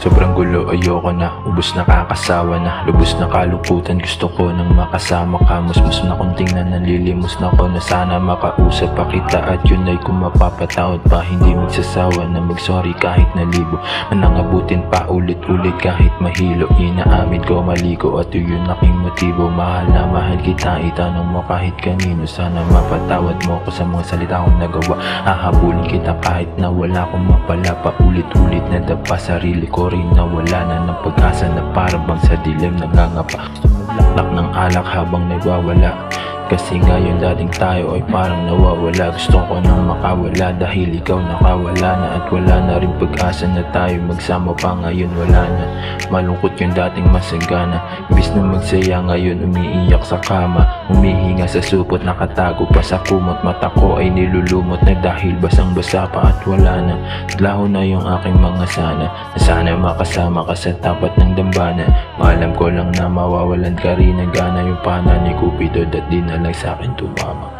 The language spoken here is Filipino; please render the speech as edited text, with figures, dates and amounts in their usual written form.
Sobrang gulo, ayoko na, ubos na kakasawa na, lubos na kalungkutan, gusto ko nang makasama ka. Musmus na kung tingnan, nalilimos na ko na sana makausap pa kita. At yun ay kung mapapatawad pa, hindi magsasawa na mag-sorry kahit na libo. Manangabutin pa ulit-ulit kahit mahilo. Inaamin ko mali ko at yun aking motibo. Mahal na mahal kita, itanong mo kahit kanino. Sana mapatawad mo ko sa mga salita kong nagawa. Hahabulin kita kahit na wala akong mapala. Paulit-ulit na dapa, sarili ko rin na wala na ng pag-asa, na parabang sa dilim nangangapa. Gusto maglaklak ng alak habang nagwawala, kasi ngayon dating tayo ay parang nawawala. Gusto ko nang makawala dahil ikaw nakawala na. At wala na rin pag-asa na tayo magsama pa, ngayon wala na. Malungkot yung dating masagana, imbis na magsaya ngayon umiiyak sa kama. Humihinga sa supot, nakatago pa sa kumot. Mata ko ay nilulumot na dahil basang-basa pa at wala na. Naglaho na yung aking mga sana, na sana makasama ka sa tapat ng dambana. Maalam ko lang na mawawalan ka rin ng gana, yung pana ni Cupido at di na lang sa'kin tumama.